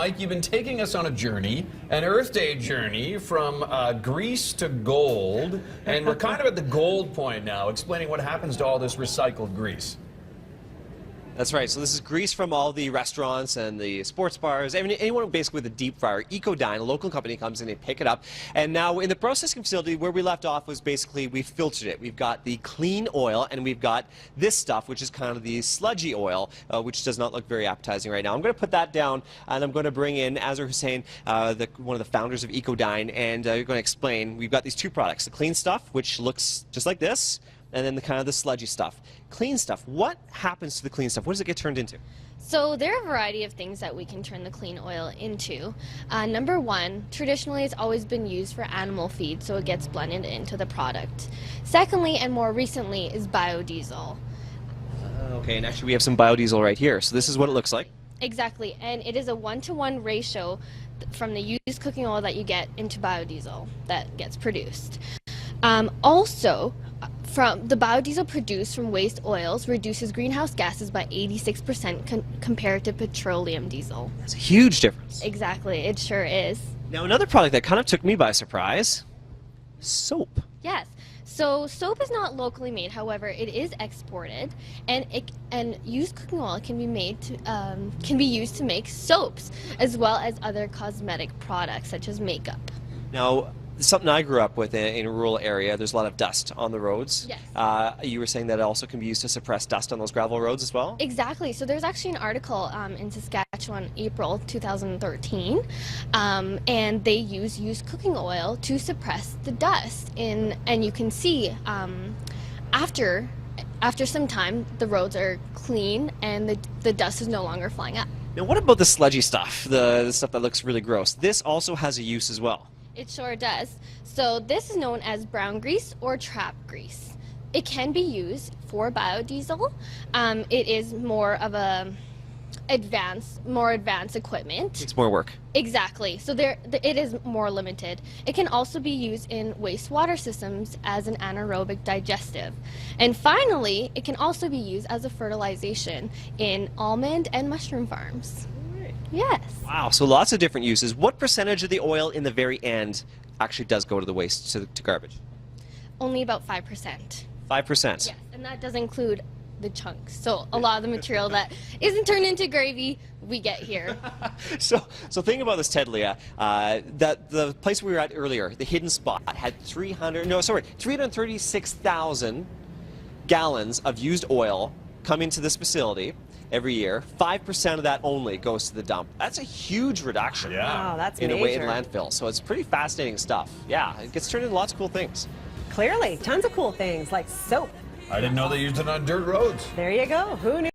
Mike, you've been taking us on a journey, an Earth Day journey from grease to gold, and we're kind of at the gold point now, explaining what happens to all this recycled grease. That's right. So this is grease from all the restaurants and the sports bars. I mean, anyone basically with a deep fryer. EcoDyne, a local company, comes in and pick it up. And now in the processing facility, where we left off was basically we filtered it. We've got the clean oil, and we've got this stuff, which is kind of the sludgy oil, which does not look very appetizing right now. I'm going to put that down, and I'm going to bring in Azhar Hussain, one of the founders of EcoDyne, and you're going to explain. We've got these two products: the clean stuff, which looks just like this, and then the kind of the sludgy stuff. Clean stuff, what happens to the clean stuff? What does it get turned into? So there are a variety of things that we can turn the clean oil into. Number one, traditionally it's always been used for animal feed, so it gets blended into the product. Secondly, and more recently, is biodiesel. Okay, and actually we have some biodiesel right here. So this is what it looks like. Exactly, and it is a 1-to-1 ratio from the used cooking oil that you get into biodiesel that gets produced. Also, from the biodiesel produced from waste oils reduces greenhouse gases by 86% compared to petroleum diesel. That's a huge difference. Exactly, it sure is. Now another product that kind of took me by surprise, soap. Yes. So soap is not locally made, however, it is exported, and used cooking oil can be used to make soaps, as well as other cosmetic products such as makeup. Now, something I grew up with in a rural area, there's a lot of dust on the roads. Yes. You were saying that it also can be used to suppress dust on those gravel roads as well? Exactly. So there's actually an article in Saskatchewan, April 2013, and they use used cooking oil to suppress the dust. And you can see after some time, the roads are clean and the dust is no longer flying up. Now, what about the sludgy stuff, the stuff that looks really gross? This also has a use as well. It sure does. So this is known as brown grease or trap grease. It can be used for biodiesel. It is more of a more advanced equipment. It's more work. Exactly. So it is more limited. It can also be used in wastewater systems as an anaerobic digestive. And finally, it can also be used as a fertilization in almond and mushroom farms. Yes. Wow, so lots of different uses. What percentage of the oil in the very end actually does go to the waste, to garbage? Only about 5%. 5%? Yes, and that does include the chunks. So a lot of the material that isn't turned into gravy, we get here. So think about this, Ted Leah. That the place we were at earlier, the hidden spot, had 336,000 gallons of used oil come into this facility every year. 5% of that only goes to the dump. That's a huge reduction. Yeah. Wow, that's in major. a way in landfill. So it's pretty fascinating stuff. Yeah, it gets turned into lots of cool things. Clearly, tons of cool things like soap. I didn't know they used it on dirt roads. There you go. Who knew?